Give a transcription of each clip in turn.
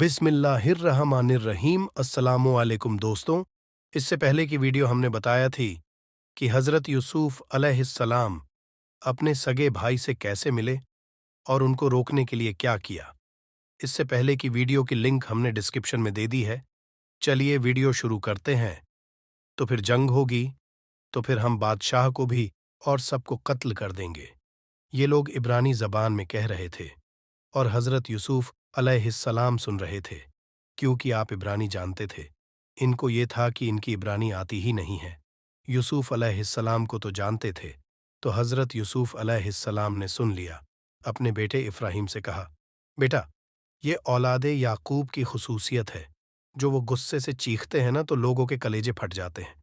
बिस्मिल्लाहिर्रहमानिर्रहीम। अस्सलामु अलैकुम दोस्तों। इससे पहले की वीडियो हमने बताया थी कि हज़रत यूसुफ अलैहिस्सलाम अपने सगे भाई से कैसे मिले और उनको रोकने के लिए क्या किया। इससे पहले की वीडियो की लिंक हमने डिस्क्रिप्शन में दे दी है। चलिए वीडियो शुरू करते हैं। तो फिर जंग होगी तो फिर हम बादशाह को भी और सबको कत्ल कर देंगे। ये लोग इब्रानी ज़बान में कह रहे थे और हज़रत यूसुफ अलैहिस्सलाम सुन रहे थे, क्योंकि आप इब्रानी जानते थे। इनको ये था कि इनकी इब्रानी आती ही नहीं है। यूसुफ अलैहिस्सलाम को तो जानते थे। तो हज़रत यूसुफ अलैहिस्सलाम ने सुन लिया। अपने बेटे इब्राहीम से कहा, बेटा, ये औलादे याकूब की खुसूसियत है। जो वो गुस्से से चीखते हैं ना तो लोगों के कलेजे फट जाते हैं।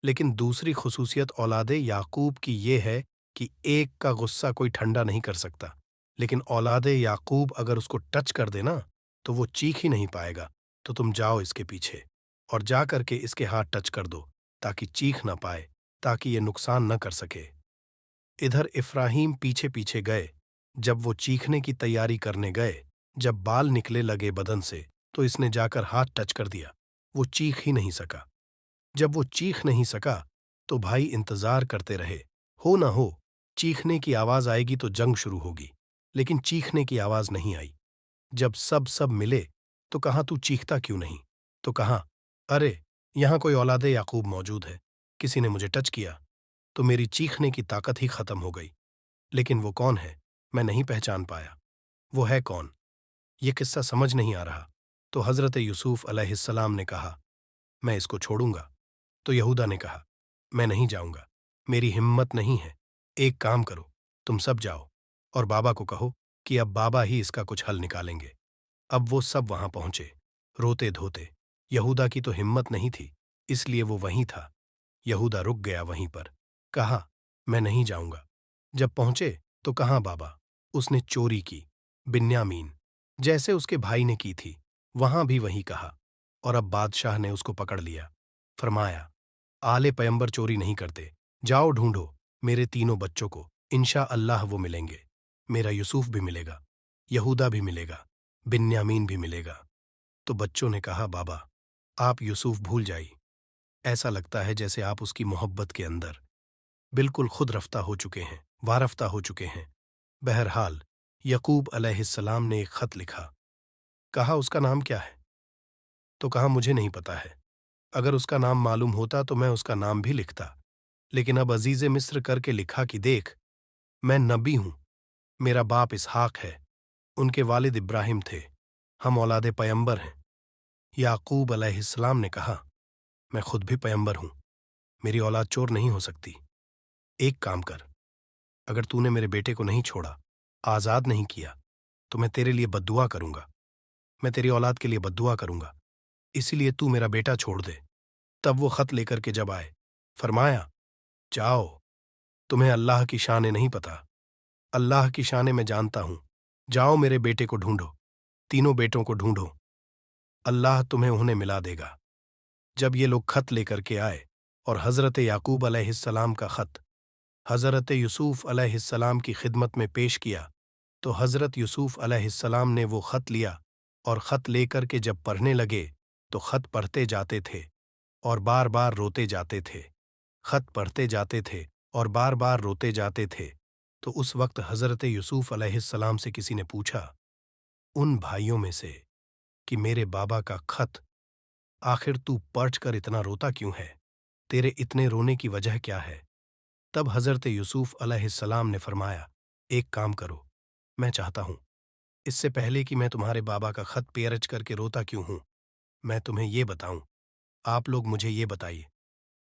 लेकिन दूसरी खुसूसियत औलादे याकूब की ये है कि एक का गुस्सा कोई ठंडा नहीं कर सकता। लेकिन औलादे याकूब अगर उसको टच कर दे ना तो वो चीख ही नहीं पाएगा। तो तुम जाओ इसके पीछे और जा करके इसके हाथ टच कर दो ताकि चीख ना पाए, ताकि ये नुकसान न कर सके। इधर इफ्राहीम पीछे पीछे गए। जब वो चीखने की तैयारी करने गए, जब बाल निकले लगे बदन से, तो इसने जाकर हाथ टच कर दिया। वो चीख ही नहीं सका। जब वो चीख नहीं सका तो भाई इंतजार करते रहे। हो ना हो चीखने की आवाज आएगी तो जंग शुरू होगी। लेकिन चीखने की आवाज नहीं आई। जब सब मिले तो कहा, तू चीखता क्यों नहीं? तो कहा, अरे यहां कोई औलादे याकूब मौजूद है। किसी ने मुझे टच किया तो मेरी चीखने की ताकत ही खत्म हो गई। लेकिन वो कौन है मैं नहीं पहचान पाया। वो है कौन, ये किस्सा समझ नहीं आ रहा। तो हजरत यूसुफ अलैहिस्सलाम ने कहा, मैं इसको छोड़ूंगा। तो यहूदा ने कहा, मैं नहीं जाऊंगा, मेरी हिम्मत नहीं है। एक काम करो, तुम सब जाओ और बाबा को कहो कि अब बाबा ही इसका कुछ हल निकालेंगे। अब वो सब वहां पहुंचे, रोते धोते। यहूदा की तो हिम्मत नहीं थी, इसलिए वो वहीं था। यहूदा रुक गया वहीं पर, कहा, मैं नहीं जाऊंगा। जब पहुंचे तो कहाँ बाबा। उसने चोरी की, बिन्यामीन जैसे उसके भाई ने की थी, वहां भी वही कहा। और अब बादशाह ने उसको पकड़ लिया। फरमाया, आले पैगंबर चोरी नहीं करते, जाओ ढूंढो मेरे तीनों बच्चों को, इंशा अल्लाह वो मिलेंगे। मेरा यूसुफ भी मिलेगा, यहूदा भी मिलेगा, बिन्यामीन भी मिलेगा। तो बच्चों ने कहा, बाबा आप यूसुफ भूल जाइए। ऐसा लगता है जैसे आप उसकी मोहब्बत के अंदर बिल्कुल खुद रफ्ता हो चुके हैं, वारफ्ता हो चुके हैं। बहरहाल यकूब अलैहिस्सलाम ने एक खत लिखा। कहा, उसका नाम क्या है? तो कहा, मुझे नहीं पता है। अगर उसका नाम मालूम होता तो मैं उसका नाम भी लिखता। लेकिन अब अजीज़े मिस्र करके लिखा कि देख, मैं नबी हूं, मेरा बाप इसहाक है, उनके वालिद इब्राहिम थे, हम औलादे पैगंबर हैं। याकूब अलैहिस्सलाम ने कहा, मैं खुद भी पैगंबर हूं, मेरी औलाद चोर नहीं हो सकती। एक काम कर, अगर तूने मेरे बेटे को नहीं छोड़ा, आज़ाद नहीं किया, तो मैं तेरे लिए बद्दुआ करूंगा। मैं तेरी औलाद के लिए बद्दुआ करूंगा, इसीलिए तू मेरा बेटा छोड़ दे। तब वो खत लेकर के जब आए, फरमाया, जाओ, तुम्हें अल्लाह की शानें नहीं पता, अल्लाह की शानें मैं जानता हूं। जाओ मेरे बेटे को ढूंढो, तीनों बेटों को ढूंढो, अल्लाह तुम्हें उन्हें मिला देगा। जब ये लोग खत लेकर के आए और हज़रत याकूब अलैहिस्सलाम का खत हज़रत यूसुफ अलैहिस्सलाम की खिदमत में पेश किया, तो हज़रत यूसुफ अलैहिस्सलाम ने वो खत लिया और खत लेकर के जब पढ़ने लगे तो खत पढ़ते जाते थे और बार बार रोते जाते थे। खत पढ़ते जाते थे और बार बार रोते जाते थे। तो उस वक्त हज़रत यूसुफ अलैहिस्सलाम से किसी ने पूछा, उन भाइयों में से, कि मेरे बाबा का खत आखिर तू पढ़ कर इतना रोता क्यों है? तेरे इतने रोने की वजह क्या है? तब हज़रत यूसुफ अलैहिस्सलाम ने फरमाया, एक काम करो, मैं चाहता हूं, इससे पहले कि मैं तुम्हारे बाबा का खत पेरज करके रोता क्यों हूं, मैं तुम्हें ये बताऊं। आप लोग मुझे ये बताइए,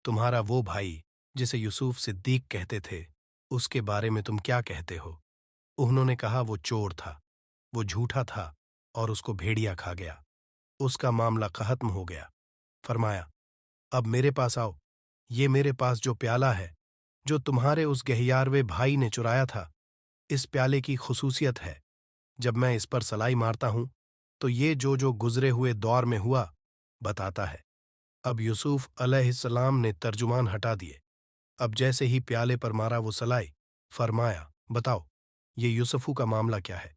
तुम्हारा वो भाई जिसे यूसुफ सिद्दीक कहते थे, उसके बारे में तुम क्या कहते हो? उन्होंने कहा, वो चोर था, वो झूठा था और उसको भेड़िया खा गया, उसका मामला खत्म हो गया। फरमाया, अब मेरे पास आओ, ये मेरे पास जो प्याला है जो तुम्हारे उस गहियारवे भाई ने चुराया था, इस प्याले की खुसूसियत है, जब मैं इस पर सलाई मारता हूं तो ये जो गुजरे हुए दौर में हुआ बताता है। अब यूसुफ अलैहिस्सलाम ने तर्जुमान हटा दिए। अब जैसे ही प्याले पर मारा वो सलाई, फरमाया, बताओ ये यूसुफू का मामला क्या है?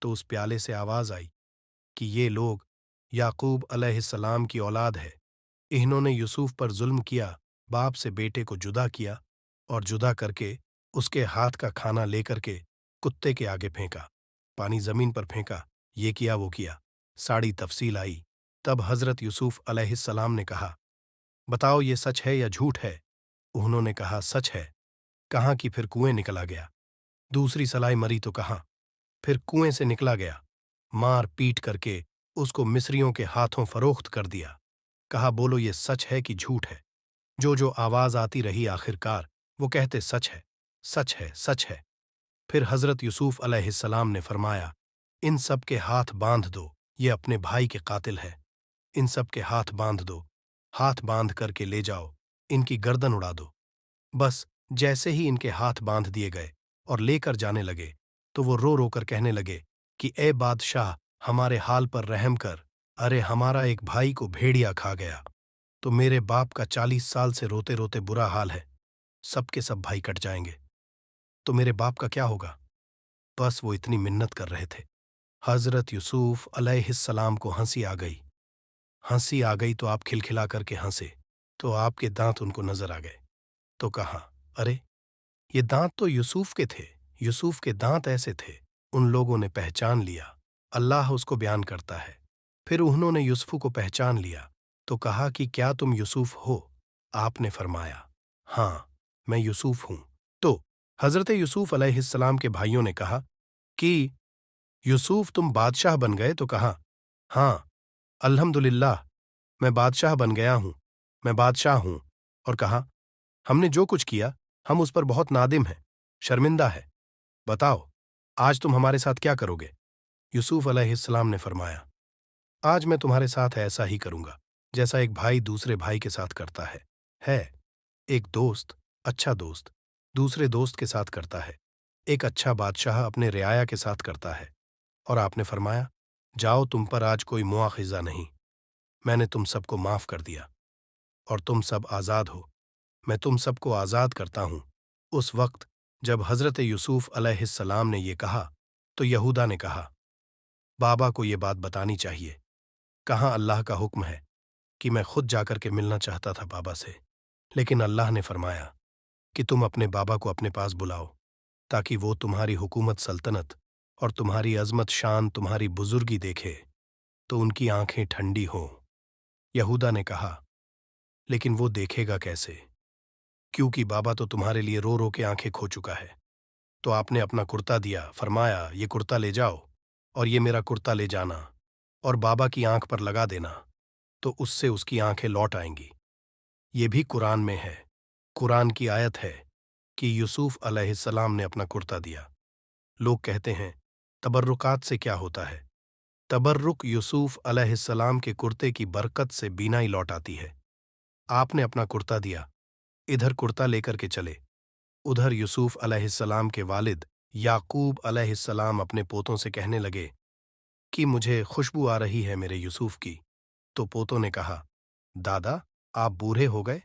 तो उस प्याले से आवाज आई कि ये लोग याकूब अलैहिस्सलाम की औलाद है। इन्होंने यूसुफ पर जुल्म किया, बाप से बेटे को जुदा किया और जुदा करके उसके हाथ का खाना लेकर के कुत्ते के आगे फेंका, पानी जमीन पर फेंका, ये किया वो किया। सारी तफसील आई। तब हजरत यूसुफ अलैहिस्सलाम ने कहा, बताओ ये सच है या झूठ है? उन्होंने कहा, सच है। कहाँ कि फिर कुएं निकला गया। दूसरी सलाई मरी तो कहाँ, फिर कुएं से निकला गया। मार पीट करके उसको मिस्रियों के हाथों फरोख्त कर दिया। कहा, बोलो ये सच है कि झूठ है? जो जो आवाज आती रही आखिरकार वो कहते सच है, सच है, सच है। फिर हजरत यूसुफ अलैहिस्सलाम ने फरमाया, इन सब के हाथ बांध दो, ये अपने भाई के कातिल है। इन सब के हाथ बांध दो, हाथ बांध करके ले जाओ, इनकी गर्दन उड़ा दो। बस जैसे ही इनके हाथ बांध दिए गए और लेकर जाने लगे तो वो रो रो कर कहने लगे कि ए बादशाह, हमारे हाल पर रहम कर। अरे हमारा एक भाई को भेड़िया खा गया, तो मेरे बाप का 40 साल से रोते रोते बुरा हाल है। सबके सब भाई कट जाएंगे तो मेरे बाप का क्या होगा? बस वो इतनी मिन्नत कर रहे थे। हजरत यूसुफ अलैहिस्सलाम को हंसी आ गई। हंसी आ गई तो आप खिलखिला करके हंसे, तो आपके दांत उनको नजर आ गए। तो कहा, अरे ये दांत तो यूसुफ के थे, यूसुफ के दांत ऐसे थे। उन लोगों ने पहचान लिया। अल्लाह उसको बयान करता है। फिर उन्होंने यूसुफ को पहचान लिया तो कहा कि क्या तुम यूसुफ हो? आपने फरमाया, हाँ मैं यूसुफ हूं। तो हजरत यूसुफ अलैहिस्सलाम के भाइयों ने कहा कि यूसुफ तुम बादशाह बन गए? तो कहा, हाँ अल्हम्दुलिल्लाह, मैं बादशाह बन गया हूं, मैं बादशाह हूं। और कहा, हमने जो कुछ किया हम उस पर बहुत नादिम हैं, शर्मिंदा है। बताओ आज तुम हमारे साथ क्या करोगे? यूसुफ अलैहिस्सलाम ने फरमाया, आज मैं तुम्हारे साथ ऐसा ही करूंगा जैसा एक भाई दूसरे भाई के साथ करता है। एक दोस्त, अच्छा दोस्त दूसरे दोस्त के साथ करता है, एक अच्छा बादशाह अपने रियाया के साथ करता है। और आपने फरमाया, जाओ तुम पर आज कोई मुआखिजा नहीं, मैंने तुम सबको माफ कर दिया और तुम सब आज़ाद हो। मैं तुम सबको आज़ाद करता हूं। उस वक्त जब हजरत यूसुफ अलैहिस्सलाम ने ये कहा तो यहूदा ने कहा, बाबा को ये बात बतानी चाहिए। कहाँ अल्लाह का हुक्म है कि मैं खुद जाकर के मिलना चाहता था बाबा से, लेकिन अल्लाह ने फरमाया कि तुम अपने बाबा को अपने पास बुलाओ ताकि वो तुम्हारी हुकूमत सल्तनत और तुम्हारी अजमत शान, तुम्हारी बुजुर्गी देखे तो उनकी आंखें ठंडी हों। यहूदा ने कहा, लेकिन वो देखेगा कैसे, क्योंकि बाबा तो तुम्हारे लिए रो रो के आंखें खो चुका है। तो आपने अपना कुर्ता दिया, फरमाया ये कुर्ता ले जाओ और ये मेरा कुर्ता ले जाना और बाबा की आंख पर लगा देना, तो उससे उसकी आंखें लौट आएंगी। ये भी कुरान में है। कुरान की आयत है कि यूसुफ अलैहिस्सलाम ने अपना कुर्ता दिया। लोग कहते हैं तबर्रुकात से क्या होता है? तबर्रुक यूसुफ अलैहिस्सलाम के कुर्ते की बरकत से बीनाई लौट आती है। आपने अपना कुर्ता दिया, इधर कुर्ता लेकर के चले, उधर यूसुफ अलैहिस्सलाम के वालिद याकूब अलैहिस्सलाम अपने पोतों से कहने लगे कि मुझे खुशबू आ रही है मेरे यूसुफ की। तो पोतों ने कहा, दादा आप बूढ़े हो गए,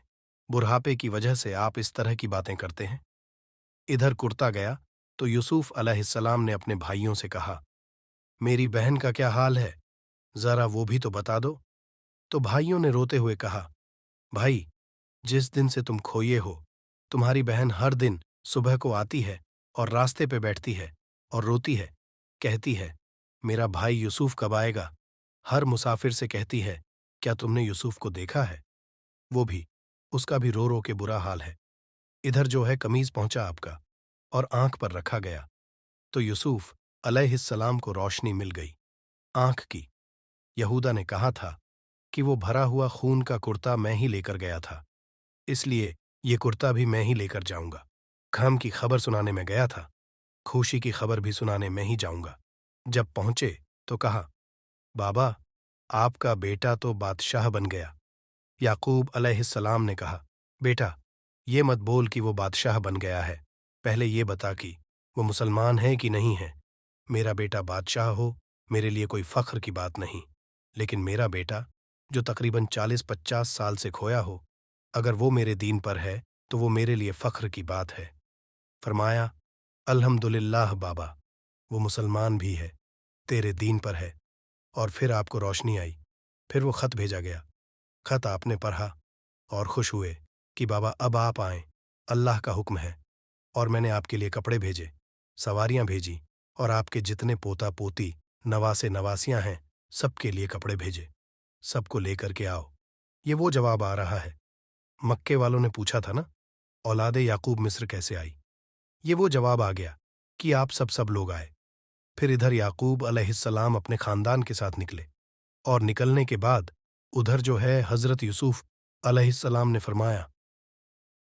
बुढ़ापे की वजह से आप इस तरह की बातें करते हैं। इधर कुर्ता गया तो यूसुफ अलैहिस्सलाम ने अपने भाइयों से कहा, मेरी बहन का क्या हाल है, जरा वो भी तो बता दो। तो भाइयों ने रोते हुए कहा, भाई जिस दिन से तुम खोए हो, तुम्हारी बहन हर दिन सुबह को आती है और रास्ते पे बैठती है और रोती है, कहती है मेरा भाई यूसुफ कब आएगा। हर मुसाफिर से कहती है, क्या तुमने यूसुफ को देखा है? वो भी, उसका भी रो रो के बुरा हाल है। इधर जो है कमीज पहुंचा आपका और आंख पर रखा गया तो यूसुफ अलैहिस्सलाम को रोशनी मिल गई आंख की। यहूदा ने कहा था कि वो भरा हुआ खून का कुर्ता मैं ही लेकर गया था, इसलिए ये कुर्ता भी मैं ही लेकर जाऊंगा। गम की खबर सुनाने में गया था, खुशी की खबर भी सुनाने में ही जाऊंगा। जब पहुंचे तो कहा, बाबा आपका बेटा तो बादशाह बन गया। याकूब अलैहिस्सलाम ने कहा, बेटा ये मत बोल कि वो बादशाह बन गया है, पहले ये बता कि वो मुसलमान है कि नहीं है। मेरा बेटा बादशाह हो मेरे लिए कोई फख्र की बात नहीं, लेकिन मेरा बेटा जो तकरीबन 40-50 साल से खोया हो, अगर वो मेरे दीन पर है तो वो मेरे लिए फख्र की बात है। फरमाया, अल्हम्दुलिल्लाह बाबा, वो मुसलमान भी है, तेरे दीन पर है। और फिर आपको रोशनी आई। फिर वो खत भेजा गया। खत आपने पढ़ा और खुश हुए कि बाबा अब आप आएं, अल्लाह का हुक्म है। और मैंने आपके लिए कपड़े भेजे, सवारियां भेजी और आपके जितने पोता पोती नवासे नवासियां हैं सबके लिए कपड़े भेजे। सबको लेकर के आओ। ये वो जवाब आ रहा है। मक्के वालों ने पूछा था ना, औलादे याकूब मिस्र कैसे आई? ये वो जवाब आ गया कि आप सब लोग आए। फिर इधर याकूब अलैहिस्सलाम अपने खानदान के साथ निकले और निकलने के बाद उधर जो है हजरत यूसुफ अलैहिस्सलाम ने फरमाया,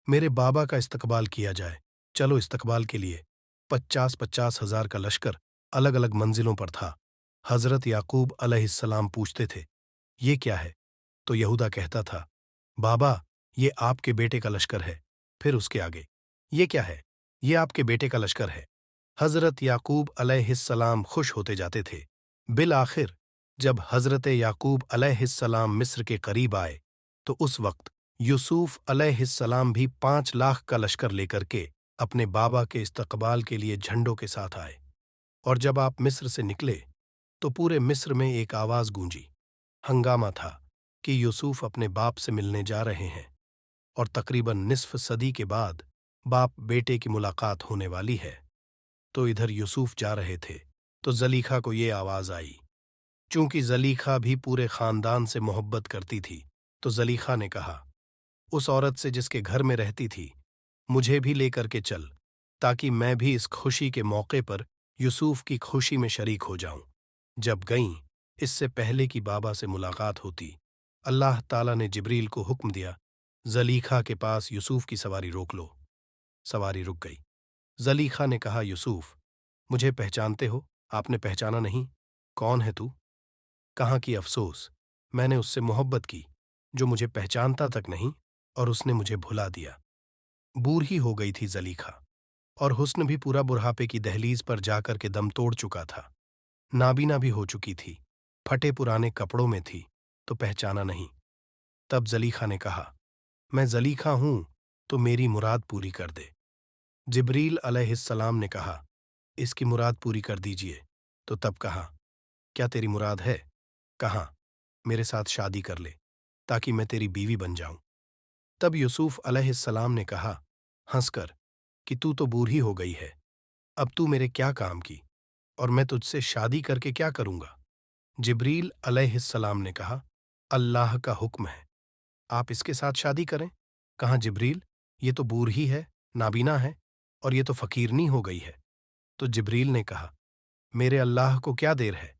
मेरे बाबा का इस्तकबाल किया जाए। चलो इस्तकबाल के लिए 50-50 हजार का लश्कर अलग अलग मंजिलों पर था। हजरत याकूब अलैहिस्सलाम पूछते थे, ये क्या है? तो यहूदा कहता था, बाबा ये आपके बेटे का लश्कर है। फिर उसके आगे, ये क्या है? ये आपके बेटे का लश्कर है। हजरत याकूब अलैहिस्सलाम खुश होते जाते थे। बिल आखिर जब हजरत याकूब अलैहिस्सलाम मिस्र के करीब आए तो उस वक्त यूसुफ अलैहिस्सलाम भी 5 लाख का लश्कर लेकर के अपने बाबा के इस्तकबाल के लिए झंडों के साथ आए। और जब आप मिस्र से निकले तो पूरे मिस्र में एक आवाज गूंजी, हंगामा था कि यूसुफ अपने बाप से मिलने जा रहे हैं और तकरीबन निस्फ सदी के बाद बाप बेटे की मुलाकात होने वाली है। तो इधर यूसुफ जा रहे थे तो जलीखा को ये आवाज आई। चूंकि जलीखा भी पूरे खानदान से मोहब्बत करती थी तो जलीखा ने कहा, उस औरत से जिसके घर में रहती थी, मुझे भी लेकर के चल ताकि मैं भी इस खुशी के मौके पर यूसुफ की खुशी में शरीक हो जाऊं। जब गईं, इससे पहले कि बाबा से मुलाकात होती, अल्लाह ताला ने जिब्रील को हुक्म दिया, जलीखा के पास यूसुफ की सवारी रोक लो। सवारी रुक गई। जलीखा ने कहा, यूसुफ मुझे पहचानते हो? आपने पहचाना नहीं। कौन है तू? कहाँ की अफसोस, मैंने उससे मोहब्बत की जो मुझे पहचानता तक नहीं और उसने मुझे भुला दिया। बूढ़ी हो गई थी जलीखा और हुस्न भी पूरा बुढ़ापे की दहलीज पर जाकर के दम तोड़ चुका था। नाबीना भी हो चुकी थी, फटे पुराने कपड़ों में थी, तो पहचाना नहीं। तब जलीखा ने कहा, मैं जलीखा हूं तो मेरी मुराद पूरी कर दे। जिब्रील अलैहिस्सलाम ने कहा, इसकी मुराद पूरी कर दीजिए। तो तब कहा, क्या तेरी मुराद है? कहा, मेरे साथ शादी कर ले ताकि मैं तेरी बीवी बन जाऊं। तब यूसुफ अलैहिस्सलाम ने कहा हंसकर कि तू तो बूढ़ी हो गई है, अब तू मेरे क्या काम की और मैं तुझसे शादी करके क्या करूंगा? जिब्रील अलैहिस्सलाम ने कहा, अल्लाह का हुक्म है, आप इसके साथ शादी करें। कहा, जिब्रील ये तो बूढ़ी है, नाबीना है और ये तो फकीरनी हो गई है। तो जिब्रील ने कहा, मेरे अल्लाह को क्या देर है,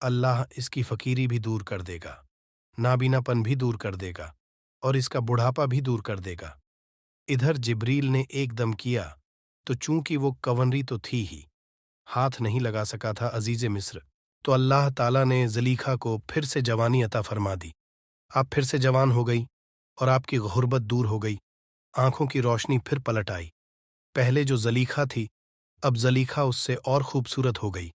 अल्लाह इसकी फकीरी भी दूर कर देगा, नाबीनापन भी दूर कर देगा और इसका बुढ़ापा भी दूर कर देगा। इधर जिब्रील ने एकदम किया तो चूंकि वो कवनरी तो थी ही, हाथ नहीं लगा सका था अजीज मिस्र, तो अल्लाह ताला ने जलीखा को फिर से जवानी अता फरमा दी। आप फिर से जवान हो गई और आपकी गुर्बत दूर हो गई, आंखों की रोशनी फिर पलट आई। पहले जो जलीखा थी अब जलीखा उससे और खूबसूरत हो गई।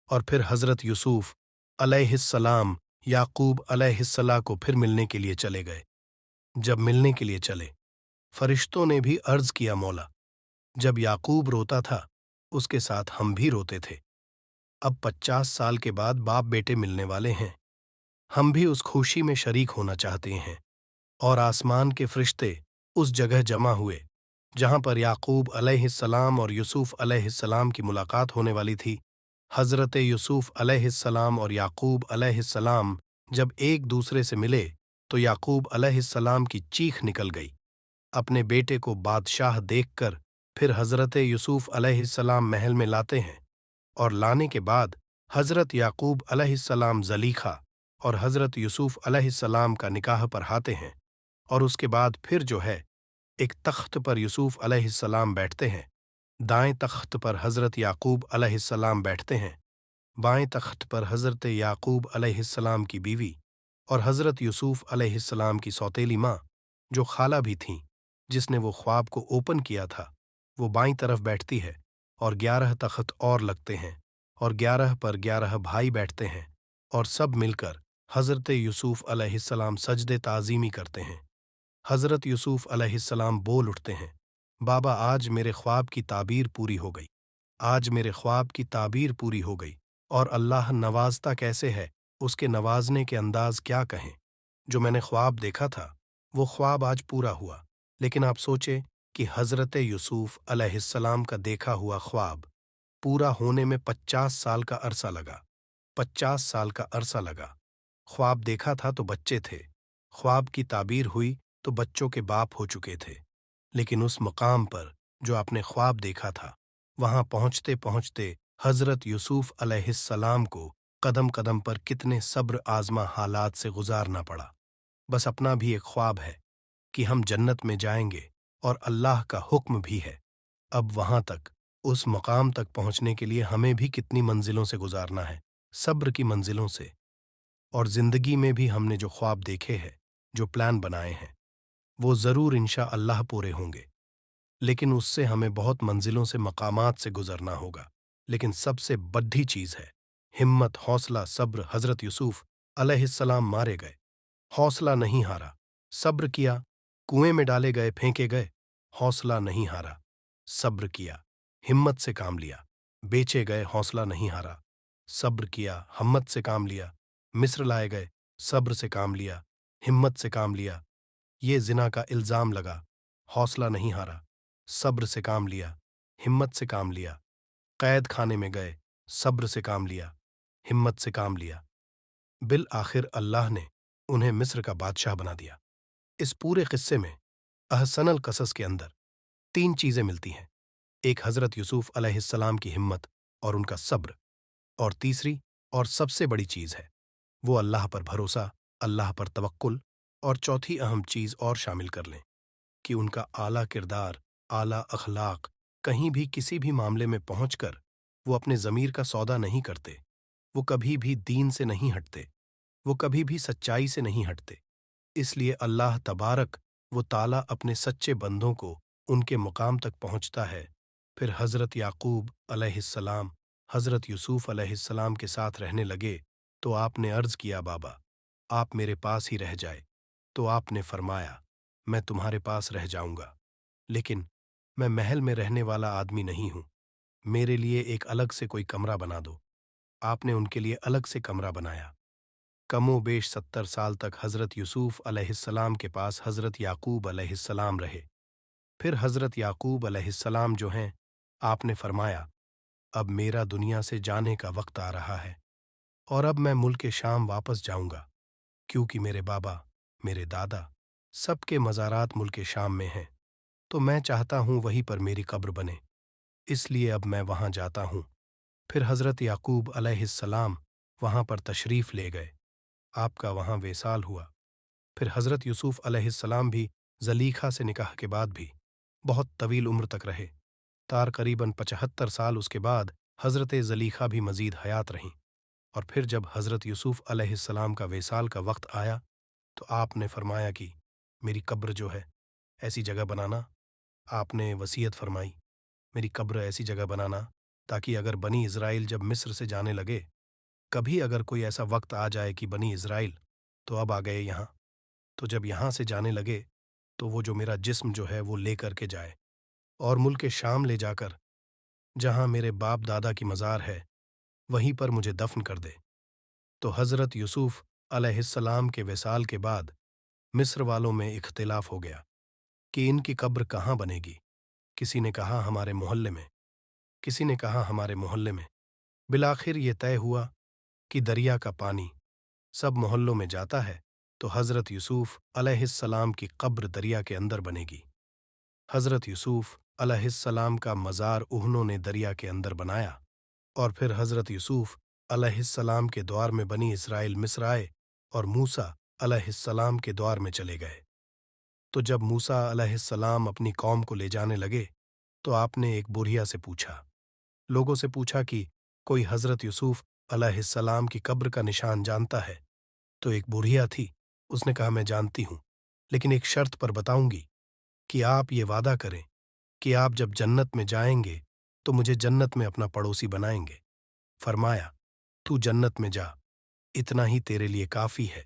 और फिर हजरत यूसुफ अलैहिस्सलाम याकूब अलैहिस्सलाम को फिर मिलने के लिए चले गए। जब मिलने के लिए चले, फरिश्तों ने भी अर्ज किया, मौला जब याकूब रोता था उसके साथ हम भी रोते थे। अब 50 साल के बाद बाप बेटे मिलने वाले हैं, हम भी उस खुशी में शरीक होना चाहते हैं। और आसमान के फरिश्ते उस जगह जमा हुए जहां पर याकूब अलैहिस्सलाम और यूसुफ अलैहिस्सलाम की मुलाकात होने वाली थी। हजरत यूसुफ अलैहिस्सलाम और याकूब अलैहिस्सलाम जब एक दूसरे से मिले तो याकूब अलैहिस्सलाम की चीख निकल गई। अपने बेटे को बादशाह देखकर फिर हजरत यूसुफ अलैहिस्सलाम महल में लाते हैं और लाने के बाद हजरत याकूब अलैहिस्सलाम जलीखा और हजरत यूसुफ अलैहिस्सलाम का निकाह पढ़ाते हैं। और उसके बाद फिर जो है एक तख्त पर यूसुफ अलैहिस्सलाम बैठते हैं, दाएं तख्त पर हजरत याकूब अलैहिस्सलाम बैठते हैं, बाएं तख्त पर हजरत याकूब अलैहिस्सलाम की बीवी और हजरत यूसुफ अलैहिस्सलाम की सौतेली माँ जो खाला भी थीं, जिसने वो ख्वाब को ओपन किया था, वो बाईं तरफ बैठती है और 11 तख्त और लगते हैं और 11 पर 11 भाई बैठते हैं और सब मिलकर हजरत यूसुफ अलैहिस्सलाम सजदे ताज़ीमी करते हैं। हजरत यूसुफ अलैहिस्सलाम बोल उठते हैं, बाबा आज मेरे ख्वाब की ताबीर पूरी हो गई, आज मेरे ख्वाब की ताबीर पूरी हो गई। और अल्लाह नवाजता कैसे है اس کے نوازنے کے انداز کیا کہیں۔ جو میں نے خواب دیکھا تھا وہ خواب آج پورا ہوا، لیکن آپ سوچے کہ حضرت یوسف علیہ السلام کا دیکھا ہوا خواب پورا ہونے میں 50 سال کا عرصہ لگا۔ 50 سال کا عرصہ لگا۔ خواب دیکھا تھا تو بچے تھے، خواب کی تعبیر ہوئی تو بچوں کے باپ ہو چکے تھے، لیکن اس مقام پر جو آپ نے خواب دیکھا تھا وہاں پہنچتے پہنچتے حضرت یوسف علیہ السلام کو قدم قدم پر کتنے صبر آزما حالات سے گزارنا پڑا۔ بس اپنا بھی ایک خواب ہے کہ ہم جنت میں جائیں گے اور اللہ کا حکم بھی ہے۔ اب وہاں تک، اس مقام تک پہنچنے کے لیے ہمیں بھی کتنی منزلوں سے گزارنا ہے، صبر کی منزلوں سے۔ اور زندگی میں بھی ہم نے جو خواب دیکھے ہیں، جو پلان بنائے ہیں، وہ ضرور انشاءاللہ پورے ہوں گے، لیکن اس سے ہمیں بہت منزلوں سے، مقامات سے گزرنا ہوگا۔ لیکن سب سے بڑی چیز ہے ہمت، حوصلہ، صبر۔ حضرت یوسف علیہ السلام مارے گئے، حوصلہ نہیں ہارا، صبر کیا، کنویں میں ڈالے گئے، پھینکے گئے، حوصلہ نہیں ہارا، صبر کیا، ہمت سے کام لیا، بیچے گئے، حوصلہ نہیں ہارا، صبر کیا، ہمت سے کام لیا، مصر لائے گئے، صبر سے کام لیا، ہمت سے کام لیا، یہ زنا کا الزام لگا، حوصلہ نہیں ہارا، صبر سے کام لیا، ہمت سے کام لیا، قید خانے میں گئے، صبر سے کام لیا، ہمت سے کام لیا، بالآخر اللہ نے انہیں مصر کا بادشاہ بنا دیا۔ اس پورے قصے میں احسن القصص کے اندر 3 چیزیں ملتی ہیں، ایک حضرت یوسف علیہ السلام کی ہمت اور ان کا صبر، اور تیسری اور سب سے بڑی چیز ہے وہ اللہ پر بھروسہ، اللہ پر توکل، اور چوتھی اہم چیز اور شامل کر لیں کہ ان کا اعلیٰ کردار، اعلیٰ اخلاق۔ کہیں بھی کسی بھی معاملے میں پہنچ کر وہ اپنے ضمیر کا سودا نہیں کرتے، وہ کبھی بھی دین سے نہیں ہٹتے، وہ کبھی بھی سچائی سے نہیں ہٹتے۔ اس لیے اللہ تبارک و تعالیٰ اپنے سچے بندوں کو ان کے مقام تک پہنچتا ہے۔ پھر حضرت یعقوب علیہ السلام حضرت یوسف علیہ السلام کے ساتھ رہنے لگے تو آپ نے عرض کیا، بابا آپ میرے پاس ہی رہ جائے، تو آپ نے فرمایا میں تمہارے پاس رہ جاؤں گا، لیکن میں محل میں رہنے والا آدمی نہیں ہوں، میرے لیے ایک الگ سے کوئی کمرہ بنا دو۔ آپ نے ان کے لیے الگ سے کمرہ بنایا۔ کم و بیش 70 سال تک حضرت یوسف علیہ السلام کے پاس حضرت یعقوب علیہ السلام رہے۔ پھر حضرت یعقوب علیہ السلام جو ہیں، آپ نے فرمایا اب میرا دنیا سے جانے کا وقت آ رہا ہے اور اب میں ملک شام واپس جاؤں گا، کیونکہ میرے بابا، میرے دادا، سب کے مزارات ملک شام میں ہیں، تو میں چاہتا ہوں وہیں پر میری قبر بنے، اس لیے اب میں وہاں جاتا ہوں۔ پھر حضرت یعقوب علیہ السلام وہاں پر تشریف لے گئے، آپ کا وہاں وصال ہوا۔ پھر حضرت یوسف علیہ السلام بھی زلیخا سے نکاح کے بعد بھی بہت طویل عمر تک رہے، قریباً 75 سال اس کے بعد حضرت زلیخا بھی مزید حیات رہیں۔ اور پھر جب حضرت یوسف علیہ السلام کا وصال کا وقت آیا تو آپ نے فرمایا کہ میری قبر جو ہے ایسی جگہ بنانا، آپ نے وصیت فرمائی میری قبر ایسی جگہ بنانا تاکہ اگر بنی اسرائیل جب مصر سے جانے لگے، کبھی اگر کوئی ایسا وقت آ جائے کہ بنی اسرائیل تو اب آ گئے یہاں، تو جب یہاں سے جانے لگے تو وہ جو میرا جسم جو ہے وہ لے کر کے جائے اور ملک شام لے جا کر جہاں میرے باپ دادا کی مزار ہے وہیں پر مجھے دفن کر دے۔ تو حضرت یوسف علیہ السلام کے وصال کے بعد مصر والوں میں اختلاف ہو گیا کہ ان کی قبر کہاں بنے گی۔ کسی نے کہا ہمارے محلے میں، کسی نے کہا ہمارے محلے میں۔ بالآخر یہ طے ہوا کہ دریا کا پانی سب محلوں میں جاتا ہے تو حضرت یوسف علیہ السلام کی قبر دریا کے اندر بنے گی۔ حضرت یوسف علیہ السلام کا مزار انہوں نے دریا کے اندر بنایا، اور پھر حضرت یوسف علیہ السلام کے دوار میں بنی اسرائیل مصر آئے اور موسیٰ علیہ السلام کے دوار میں چلے گئے۔ تو جب موسیٰ علیہ السلام اپنی قوم کو لے جانے لگے تو آپ نے ایک بڑھیا سے پوچھا، لوگوں سے پوچھا کہ کوئی حضرت یوسف علیہ السلام کی قبر کا نشان جانتا ہے؟ تو ایک بڑھیا تھی، اس نے کہا میں جانتی ہوں، لیکن ایک شرط پر بتاؤں گی کہ آپ یہ وعدہ کریں کہ آپ جب جنت میں جائیں گے تو مجھے جنت میں اپنا پڑوسی بنائیں گے۔ فرمایا تو جنت میں جا، اتنا ہی تیرے لیے کافی ہے،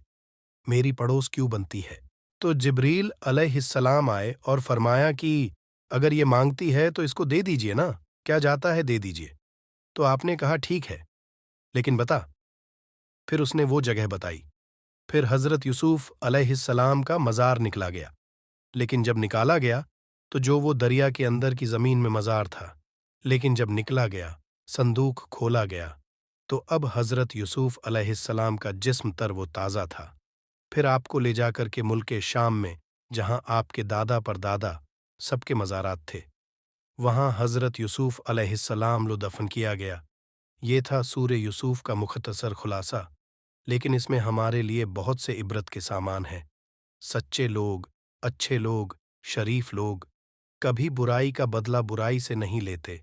میری پڑوس کیوں بنتی ہے؟ تو جبریل علیہ السلام آئے اور فرمایا کہ اگر یہ مانگتی ہے تو اس کو دے دیجئے نا، کیا جاتا ہے، دے دیجئے۔ تو آپ نے کہا ٹھیک ہے، لیکن بتا پھر اس نے وہ جگہ بتائی۔ پھر حضرت یوسف علیہ السلام کا مزار نکلا گیا، لیکن جب نکالا گیا تو جو وہ دریا کے اندر کی زمین میں مزار تھا، لیکن جب نکلا گیا، صندوق کھولا گیا تو اب حضرت یوسف علیہ السلام کا جسم تر و تازہ تھا۔ پھر آپ کو لے جا کر کے ملک شام میں، جہاں آپ کے دادا پر دادا سب کے مزارات تھے، وہاں حضرت یوسف علیہ السلام لو دفن کیا گیا۔ یہ تھا سورہ یوسف کا مختصر خلاصہ، لیکن اس میں ہمارے لیے بہت سے عبرت کے سامان ہیں۔ سچے لوگ، اچھے لوگ، شریف لوگ کبھی برائی کا بدلہ برائی سے نہیں لیتے،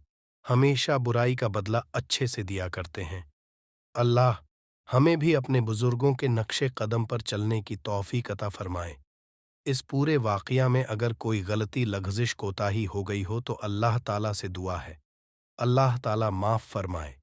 ہمیشہ برائی کا بدلہ اچھے سے دیا کرتے ہیں۔ اللہ ہمیں بھی اپنے بزرگوں کے نقش قدم پر چلنے کی توفیق عطا فرمائے۔ اس پورے واقعہ میں اگر کوئی غلطی لغزش کوتاہی ہو گئی ہو تو اللہ تعالیٰ سے دعا ہے، اللہ تعالیٰ معاف فرمائے۔